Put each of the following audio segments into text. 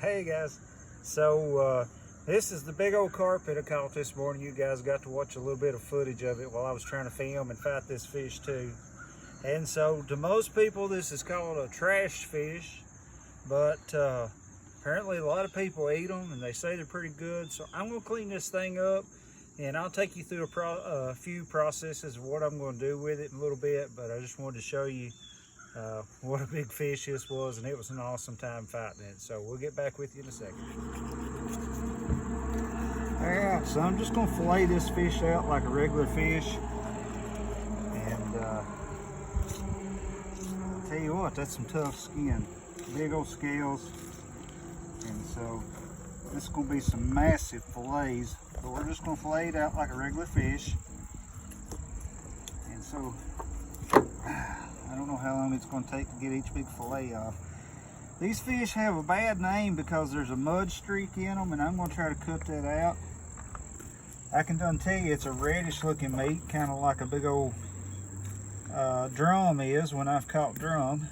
Hey guys, so this is the big old carp that I caught this morning. You guys got to watch a little bit of footage of it while I was trying to film and fight this fish too. And so to most people this is called a trash fish, but apparently a lot of people eat them and they say they're pretty good. So I'm going to clean this thing up and I'll take you through a few processes of what I'm going to do with it in a little bit, but I just wanted to show you what a big fish this was, and it was an awesome time fighting it. So we'll get back with you in a second. Alright, so I'm just going to fillet this fish out like a regular fish. And I'll tell you what, that's some tough skin. Big old scales. And so this is going to be some massive fillets, but we're just going to fillet it out like a regular fish. And so I don't know how long it's going to take to get each big fillet off. These fish have a bad name because there's a mud streak in them, and I'm going to try to cut that out. I can tell you it's a reddish looking meat, kind of like a big old drum is when I've caught drum.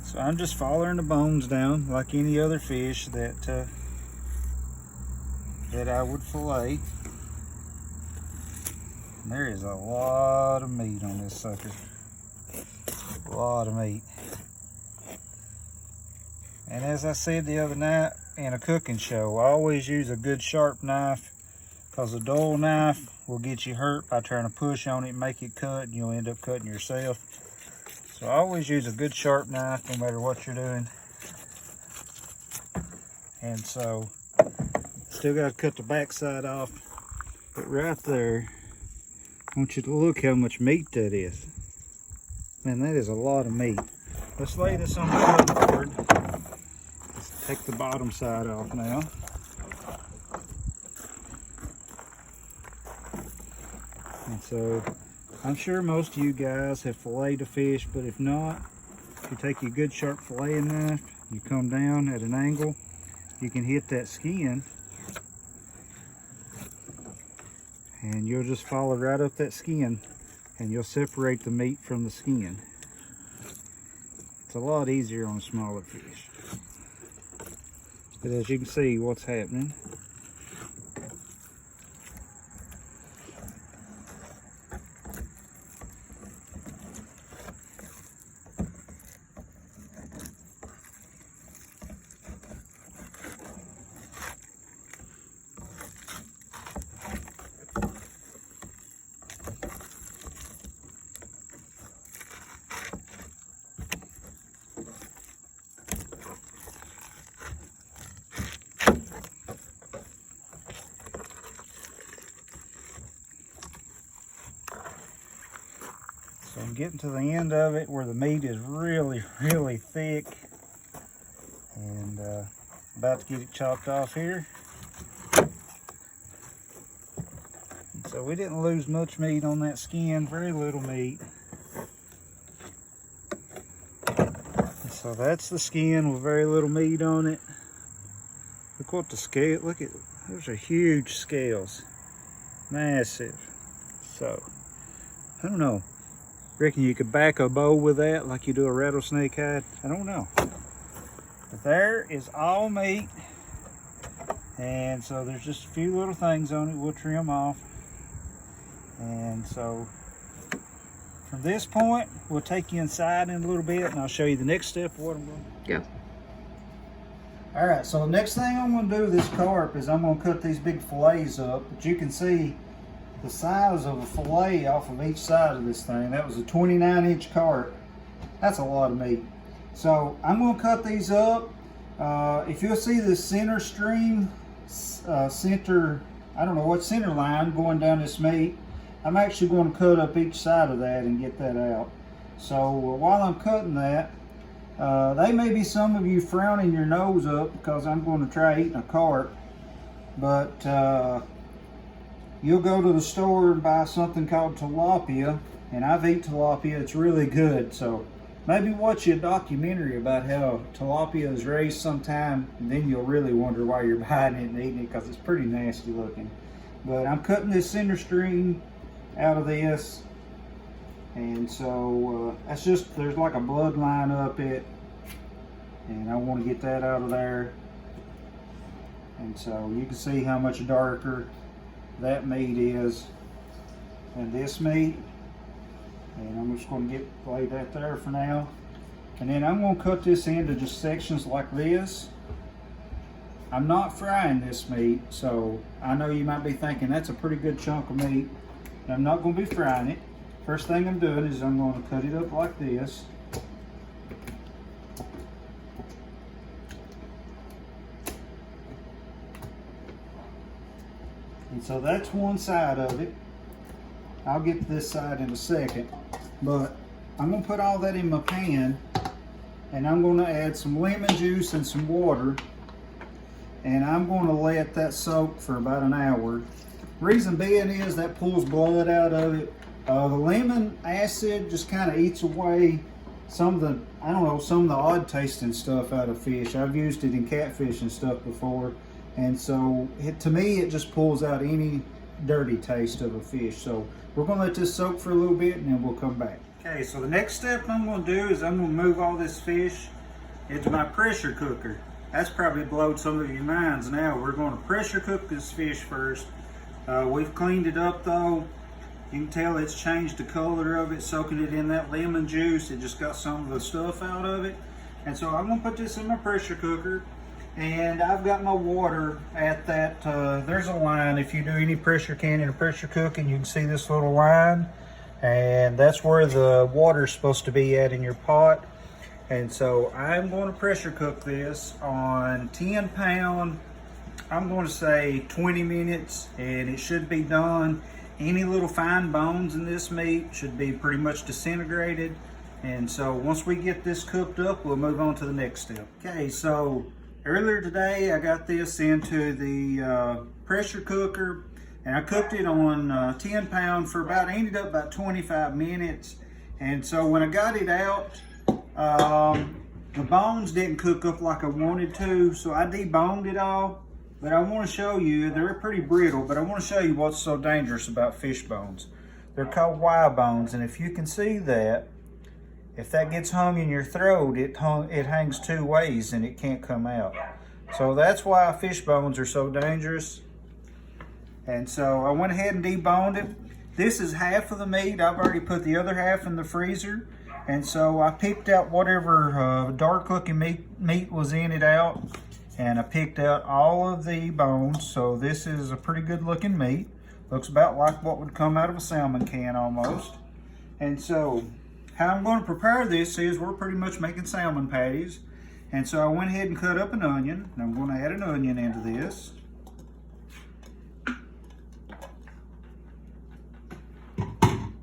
So I'm just following the bones down like any other fish that I would fillet. And there is a lot of meat on this sucker. A lot of meat. And as I said the other night in a cooking show, I always use a good sharp knife, because a dull knife will get you hurt by trying to push on it and make it cut, and you'll end up cutting yourself. So I always use a good sharp knife no matter what you're doing. And so still got to cut the back side off, but right there, I want you to look how much meat that is. Man, that is a lot of meat. Let's lay this on the cutting board. Let's take the bottom side off now. And so, I'm sure most of you guys have filleted a fish, but if not, if you take your good sharp filleting knife, you come down at an angle, you can hit that skin, and you'll just follow right up that skin, and you'll separate the meat from the skin. It's a lot easier on smaller fish. But as you can see what's happening. So I'm getting to the end of it where the meat is really, really thick, and about to get it chopped off here. And so we didn't lose much meat on that skin, very little meat. And so that's the skin with very little meat on it. Look what the scale, look at, those are huge scales, massive. So, I don't know. Reckon you could back a bow with that like you do a rattlesnake hide? I don't know. But there is all meat. And so there's just a few little things on it we'll trim off. And so from this point, we'll take you inside in a little bit and I'll show you the next step of what I'm going to do. Yeah. All right, so the next thing I'm going to do with this carp is I'm going to cut these big fillets up. But you can see the size of a fillet off of each side of this thing. That was a 29-inch carp. That's a lot of meat. So I'm going to cut these up. If you'll see the center stream, I don't know what center line going down this meat, I'm actually going to cut up each side of that and get that out. So while I'm cutting that, they may be some of you frowning your nose up because I'm going to try eating a carp, but you'll go to the store and buy something called tilapia, and I've eaten tilapia. It's really good. So maybe watch a documentary about how tilapia is raised sometime, and then you'll really wonder why you're buying it and eating it, because it's pretty nasty looking. But I'm cutting this center string out of this, And so that's just, there's like a bloodline up it, and I want to get that out of there. And so you can see how much darker that meat is than this meat. And I'm just going to lay that there for now. And then I'm going to cut this into just sections like this. I'm not frying this meat, so I know you might be thinking that's a pretty good chunk of meat. I'm not going to be frying it. First thing I'm doing is I'm going to cut it up like this. And so that's one side of it. I'll get to this side in a second. But I'm going to put all that in my pan, and I'm going to add some lemon juice and some water, and I'm going to let that soak for about an hour. Reason being is that pulls blood out of it. The lemon acid just kind of eats away some of the, I don't know, some of the odd tasting stuff out of fish. I've used it in catfish and stuff before, and so to me it just pulls out any dirty taste of a fish. So we're going to let this soak for a little bit, and then we'll come back. Okay, so the next step I'm going to do is I'm going to move all this fish into my pressure cooker. That's probably blowed some of your minds now. We're going to pressure cook this fish first. We've cleaned it up though. You can tell it's changed the color of it, soaking it in that lemon juice. It just got some of the stuff out of it. And so I'm going to put this in my pressure cooker. And I've got my water at that, there's a line. If you do any pressure canning or pressure cooking, you can see this little line. And that's where the water's supposed to be at in your pot. And so I'm going to pressure cook this on 10 pound, I'm going to say 20 minutes, and it should be done. Any little fine bones in this meat should be pretty much disintegrated. And so once we get this cooked up, we'll move on to the next step. Okay, so earlier today I got this into the pressure cooker, and I cooked it on 10 pound for ended up about 25 minutes. And so when I got it out, the bones didn't cook up like I wanted to, so I deboned it all. But I want to show you, they're pretty brittle, but I want to show you what's so dangerous about fish bones. They're called Y bones, and if you can see that, if that gets hung in your throat, it hangs two ways and it can't come out. So that's why fish bones are so dangerous. And so I went ahead and deboned it. This is half of the meat. I've already put the other half in the freezer. And so I picked out whatever dark looking meat was in it out. And I picked out all of the bones. So this is a pretty good looking meat. Looks about like what would come out of a salmon can almost. And so how I'm going to prepare this is we're pretty much making salmon patties. And so I went ahead and cut up an onion. And I'm going to add an onion into this.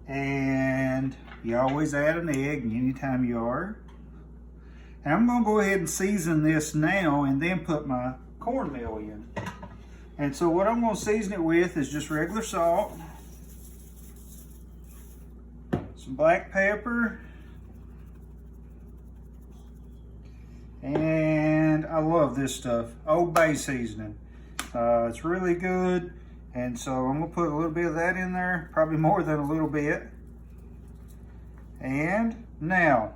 And you always add an egg anytime you are. And I'm going to go ahead and season this now and then put my cornmeal in. And so what I'm going to season it with is just regular salt, some black pepper, and I love this stuff, Old Bay seasoning. It's really good. And so I'm going to put a little bit of that in there, probably more than a little bit. And now,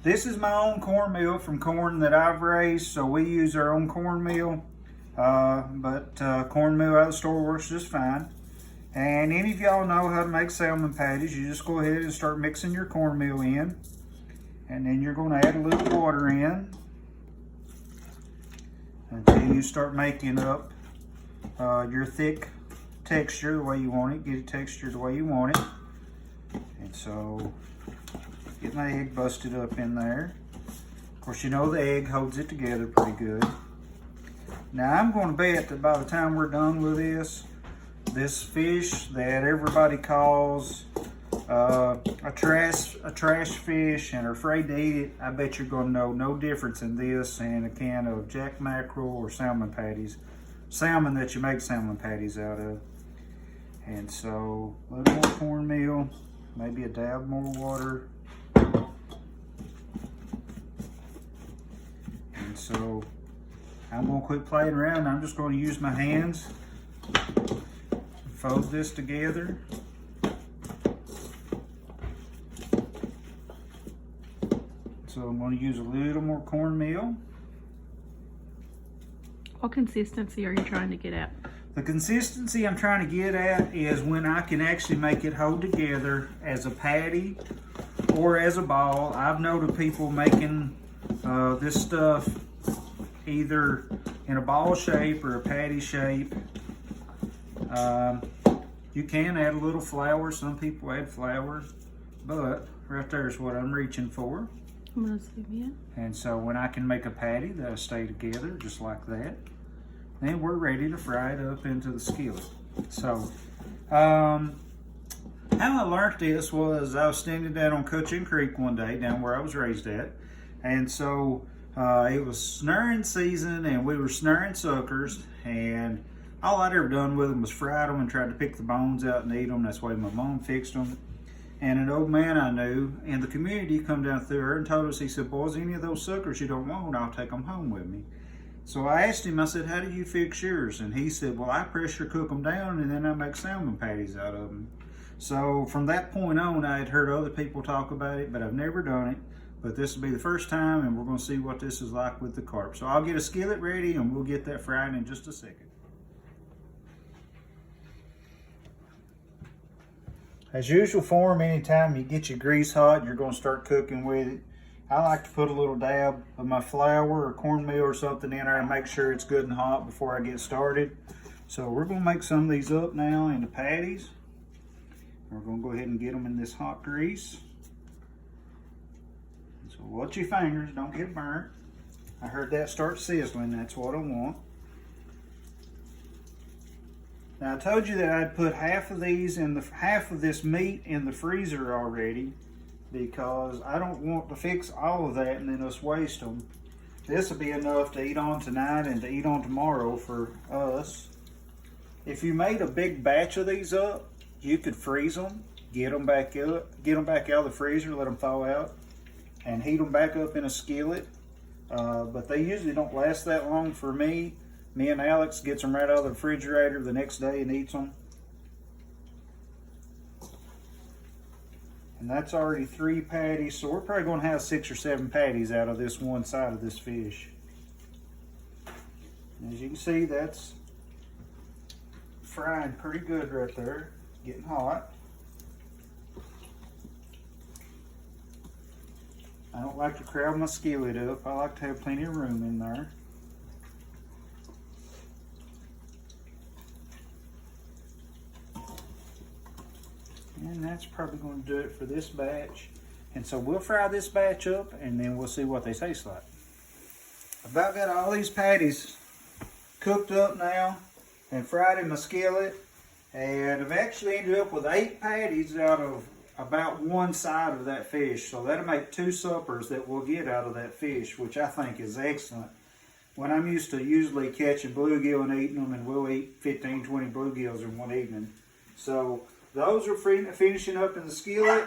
this is my own cornmeal from corn that I've raised, so we use our own cornmeal. But cornmeal out of the store works just fine. And any of y'all know how to make salmon patties, you just go ahead and start mixing your cornmeal in. And then you're going to add a little water in until you start making up your thick texture the way you want it. Get it textured the way you want it. And so get my egg busted up in there. Of course, you know the egg holds it together pretty good. Now I'm going to bet that by the time we're done with this fish that everybody calls a trash fish and are afraid to eat it, I bet you're going to know no difference in this and a can of jack mackerel or salmon patties. Salmon that you make salmon patties out of. And so a little more cornmeal, maybe a dab more water. And so I'm going to quit playing around. I'm just going to use my hands, fold this together. So I'm going to use a little more cornmeal. What consistency are you trying to get at? The consistency I'm trying to get at is when I can actually make it hold together as a patty or as a ball. I've noted people making this stuff either in a ball shape or a patty shape. You can add a little flour. Some people add flour, but right there is what I'm reaching for. I'm gonna zoom in. And so when I can make a patty that'll stay together just like that, then we're ready to fry it up into the skillet. So how I learned this was I was standing down on Cutchin Creek one day, down where I was raised at, and so it was snaring season and we were snaring suckers, and all I'd ever done with them was fried them and tried to pick the bones out and eat them. That's the way my mom fixed them. And an old man I knew in the community come down through her and told us, he said, boys, any of those suckers you don't want, I'll take them home with me. So I asked him, I said, how do you fix yours? And he said, well, I pressure cook them down and then I make salmon patties out of them. So from that point on, I had heard other people talk about it, but I've never done it. But this will be the first time, and we're going to see what this is like with the carp. So I'll get a skillet ready and we'll get that fried in just a second. As usual for them, anytime you get your grease hot, you're going to start cooking with it. I like to put a little dab of my flour or cornmeal or something in there and make sure it's good and hot before I get started. So we're going to make some of these up now into patties. We're going to go ahead and get them in this hot grease. So watch your fingers, don't get burnt. I heard that start sizzling, that's what I want. Now I told you that I'd put half of this meat in the freezer already because I don't want to fix all of that and then us waste them. This will be enough to eat on tonight and to eat on tomorrow for us. If you made a big batch of these up, you could freeze them, get them back out of the freezer, let them thaw out, and heat them back up in a skillet. But they usually don't last that long for me. Me and Alex gets them right out of the refrigerator the next day and eats them. And that's already 3 patties, so we're probably going to have 6 or 7 patties out of this one side of this fish. And as you can see, that's frying pretty good right there, getting hot. I don't like to crowd my skillet up. I like to have plenty of room in there. And that's probably going to do it for this batch. And so we'll fry this batch up and then we'll see what they taste like. I've about got all these patties cooked up now and fried in my skillet. And I've actually ended up with 8 patties out of about one side of that fish. So that'll make 2 suppers that we'll get out of that fish, which I think is excellent. When I'm used to usually catching bluegill and eating them, and we'll eat 15, 20 bluegills in one evening. So those are finishing up in the skillet.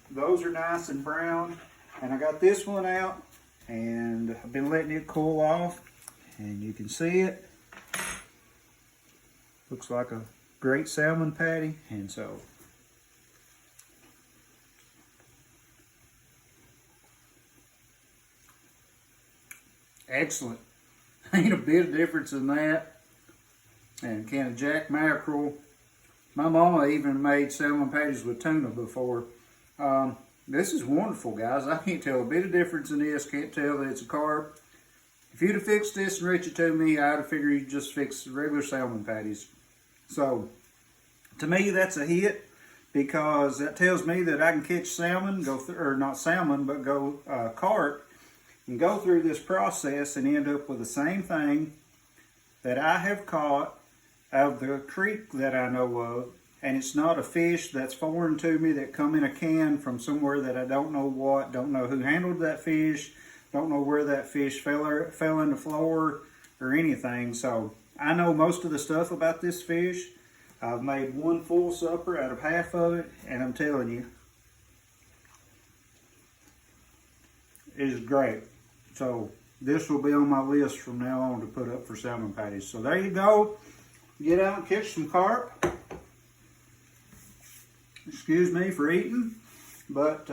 Those are nice and brown. And I got this one out and I've been letting it cool off. And you can see it. Looks like a great salmon patty. And so excellent. Ain't a bit of difference in that. And a can of jack mackerel. My mama even made salmon patties with tuna before. This is wonderful, guys. I can't tell a bit of difference in this. Can't tell that it's a carp. If you'd have fixed this and reached it to me, I'd have figured you'd just fix regular salmon patties. So, to me, that's a hit because that tells me that I can catch salmon, or not salmon, but carp, and go through this process and end up with the same thing that I have caught out of the creek that I know of, and it's not a fish that's foreign to me that come in a can from somewhere that I don't know what, don't know who handled that fish, don't know where that fish fell in the floor or anything. So I know most of the stuff about this fish. I've made one full supper out of half of it, and I'm telling you, it is great. So this will be on my list from now on to put up for salmon patties. So there you go. Get out and catch some carp. Excuse me for eating, but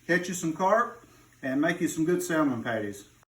catch you some carp and make you some good salmon patties.